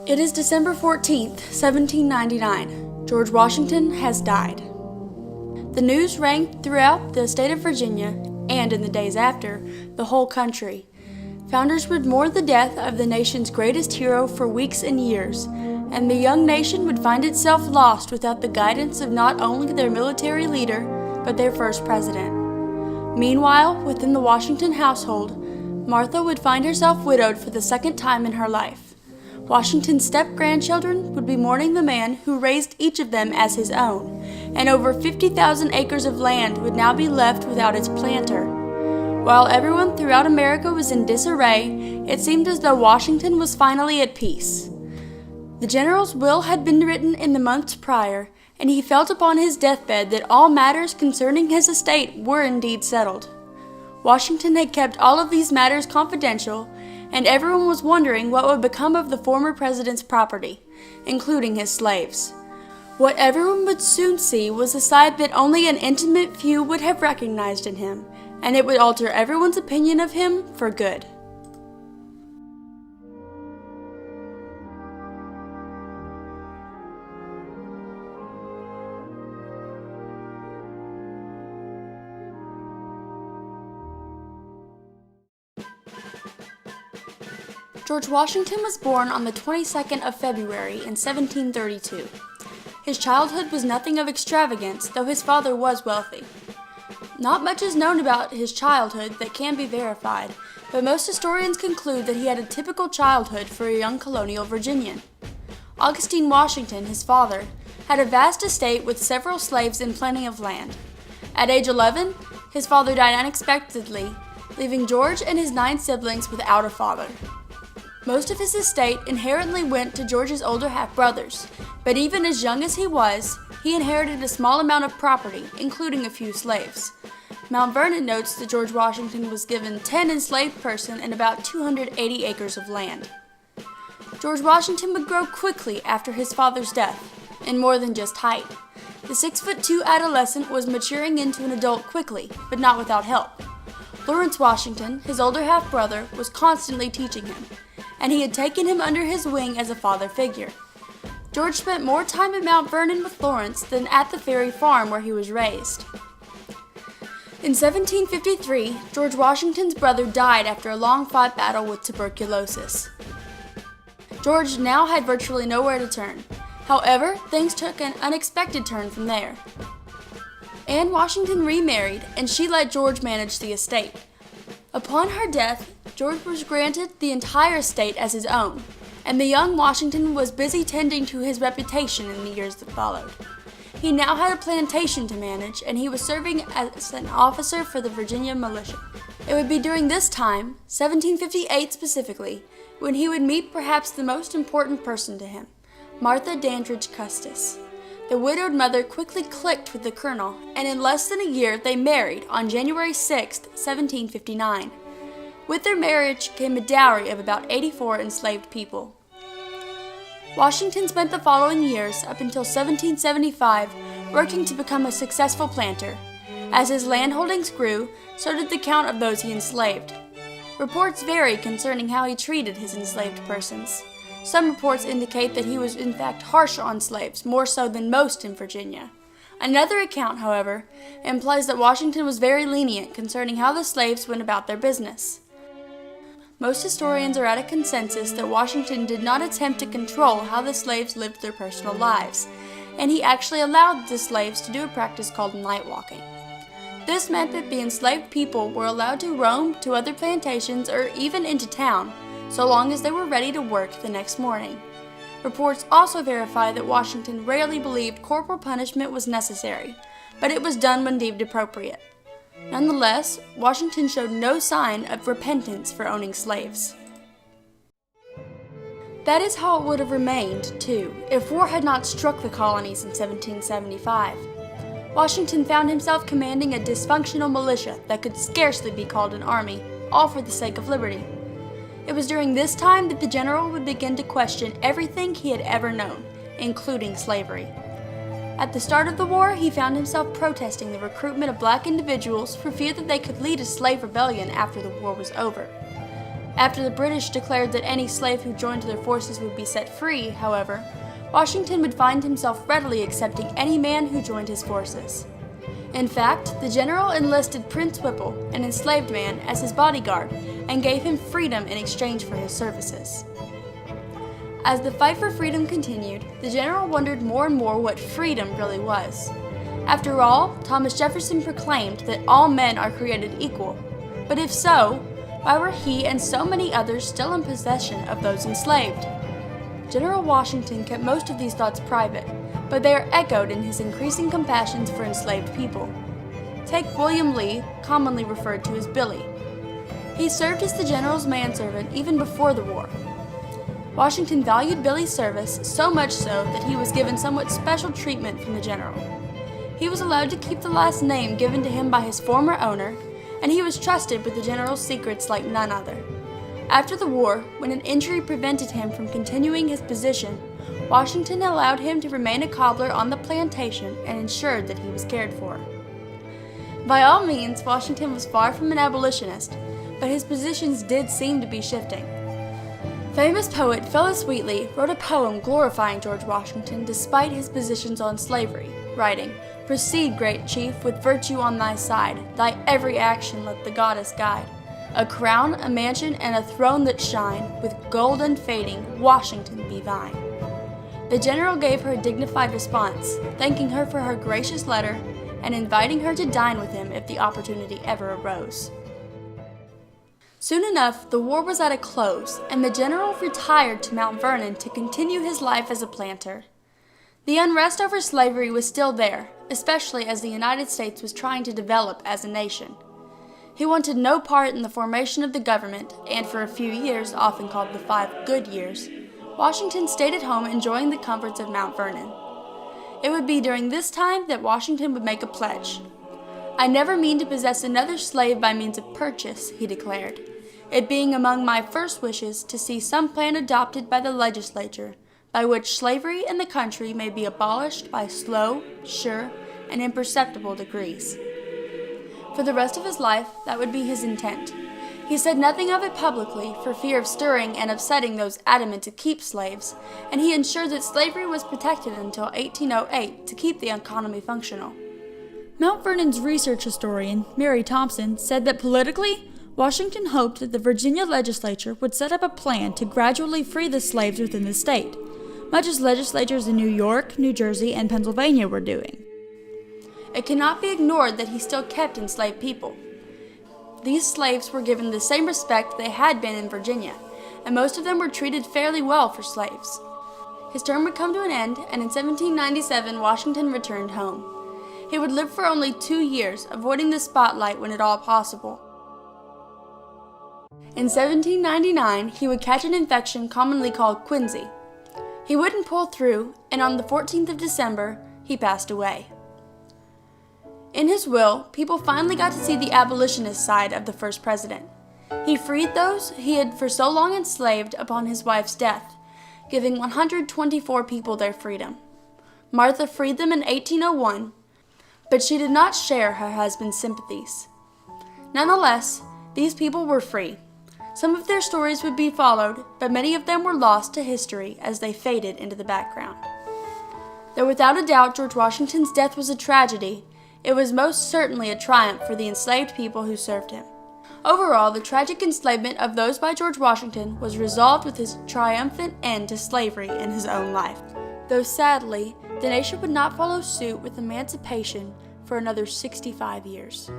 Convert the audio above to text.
It is December 14th, 1799. George Washington has died. The news rang throughout the state of Virginia, and in the days after, the whole country. Founders would mourn the death of the nation's greatest hero for weeks and years, and the young nation would find itself lost without the guidance of not only their military leader, but their first president. Meanwhile, within the Washington household, Martha would find herself widowed for the second time in her life. Washington's step-grandchildren would be mourning the man who raised each of them as his own, and over 50,000 acres of land would now be left without its planter. While everyone throughout America was in disarray, it seemed as though Washington was finally at peace. The general's will had been written in the months prior, and he felt upon his deathbed that all matters concerning his estate were indeed settled. Washington had kept all of these matters confidential, and everyone was wondering what would become of the former president's property, including his slaves. What everyone would soon see was a side that only an intimate few would have recognized in him, and it would alter everyone's opinion of him for good. George Washington was born on the 22nd of February in 1732. His childhood was nothing of extravagance, though his father was wealthy. Not much is known about his childhood that can be verified, but most historians conclude that he had a typical childhood for a young colonial Virginian. Augustine Washington, his father, had a vast estate with several slaves and plenty of land. At age 11, his father died unexpectedly, leaving George and his 9 siblings without a father. Most of his estate inherently went to George's older half-brothers, but even as young as he was, he inherited a small amount of property, including a few slaves. Mount Vernon notes that George Washington was given 10 enslaved persons and about 280 acres of land. George Washington would grow quickly after his father's death, in more than just height. The 6'2" adolescent was maturing into an adult quickly, but not without help. Lawrence Washington, his older half-brother, was constantly teaching him, and he had taken him under his wing as a father figure. George spent more time at Mount Vernon with Lawrence than at the Ferry farm where he was raised. In 1753, George Washington's brother died after a long-fought battle with tuberculosis. George now had virtually nowhere to turn. However, things took an unexpected turn from there. Anne Washington remarried, and she let George manage the estate. Upon her death, George was granted the entire estate as his own, and the young Washington was busy tending to his reputation in the years that followed. He now had a plantation to manage, and he was serving as an officer for the Virginia militia. It would be during this time, 1758 specifically, when he would meet perhaps the most important person to him, Martha Dandridge Custis. The widowed mother quickly clicked with the colonel, and in less than a year they married on January 6, 1759. With their marriage came a dowry of about 84 enslaved people. Washington spent the following years, up until 1775, working to become a successful planter. As his landholdings grew, so did the count of those he enslaved. Reports vary concerning how he treated his enslaved persons. Some reports indicate that he was in fact harsh on slaves, more so than most in Virginia. Another account, however, implies that Washington was very lenient concerning how the slaves went about their business. Most historians are at a consensus that Washington did not attempt to control how the slaves lived their personal lives, and he actually allowed the slaves to do a practice called night walking. This meant that the enslaved people were allowed to roam to other plantations or even into town, so long as they were ready to work the next morning. Reports also verify that Washington rarely believed corporal punishment was necessary, but it was done when deemed appropriate. Nonetheless, Washington showed no sign of repentance for owning slaves. That is how it would have remained, too, if war had not struck the colonies in 1775. Washington found himself commanding a dysfunctional militia that could scarcely be called an army, all for the sake of liberty. It was during this time that the general would begin to question everything he had ever known, including slavery. At the start of the war, he found himself protesting the recruitment of black individuals for fear that they could lead a slave rebellion after the war was over. After the British declared that any slave who joined their forces would be set free, however, Washington would find himself readily accepting any man who joined his forces. In fact, the general enlisted Prince Whipple, an enslaved man, as his bodyguard and gave him freedom in exchange for his services. As the fight for freedom continued, the general wondered more and more what freedom really was. After all, Thomas Jefferson proclaimed that all men are created equal. But if so, why were he and so many others still in possession of those enslaved? General Washington kept most of these thoughts private, but they are echoed in his increasing compassions for enslaved people. Take William Lee, commonly referred to as Billy. He served as the general's manservant even before the war. Washington valued Billy's service so much so that he was given somewhat special treatment from the general. He was allowed to keep the last name given to him by his former owner, and he was trusted with the general's secrets like none other. After the war, when an injury prevented him from continuing his position, Washington allowed him to remain a cobbler on the plantation and ensured that he was cared for. By all means, Washington was far from an abolitionist, but his positions did seem to be shifting. Famous poet Phillis Wheatley wrote a poem glorifying George Washington despite his positions on slavery, writing, "Proceed, great chief, with virtue on thy side, thy every action let the goddess guide. A crown, a mansion, and a throne that shine, with gold unfading, Washington be thine." The general gave her a dignified response, thanking her for her gracious letter and inviting her to dine with him if the opportunity ever arose. Soon enough, the war was at a close, and the general retired to Mount Vernon to continue his life as a planter. The unrest over slavery was still there, especially as the United States was trying to develop as a nation. He wanted no part in the formation of the government, and for a few years, often called the 5 good years, Washington stayed at home enjoying the comforts of Mount Vernon. It would be during this time that Washington would make a pledge. "I never mean to possess another slave by means of purchase," he declared, "it being among my first wishes to see some plan adopted by the legislature by which slavery in the country may be abolished by slow, sure, and imperceptible degrees." For the rest of his life, that would be his intent. He said nothing of it publicly for fear of stirring and upsetting those adamant to keep slaves, and he ensured that slavery was protected until 1808 to keep the economy functional. Mount Vernon's research historian, Mary Thompson, said that politically, Washington hoped that the Virginia legislature would set up a plan to gradually free the slaves within the state, much as legislatures in New York, New Jersey, and Pennsylvania were doing. It cannot be ignored that he still kept enslaved people. These slaves were given the same respect they had been in Virginia, and most of them were treated fairly well for slaves. His term would come to an end, and in 1797 Washington returned home. He would live for only 2 years, avoiding the spotlight when at all possible. In 1799, he would catch an infection commonly called quinsy. He wouldn't pull through, and on the 14th of December, he passed away. In his will, people finally got to see the abolitionist side of the first president. He freed those he had for so long enslaved upon his wife's death, giving 124 people their freedom. Martha freed them in 1801, but she did not share her husband's sympathies. Nonetheless, these people were free. Some of their stories would be followed, but many of them were lost to history as they faded into the background. Though without a doubt George Washington's death was a tragedy, it was most certainly a triumph for the enslaved people who served him. Overall, the tragic enslavement of those by George Washington was resolved with his triumphant end to slavery in his own life. Though sadly, the nation would not follow suit with emancipation for another 65 years.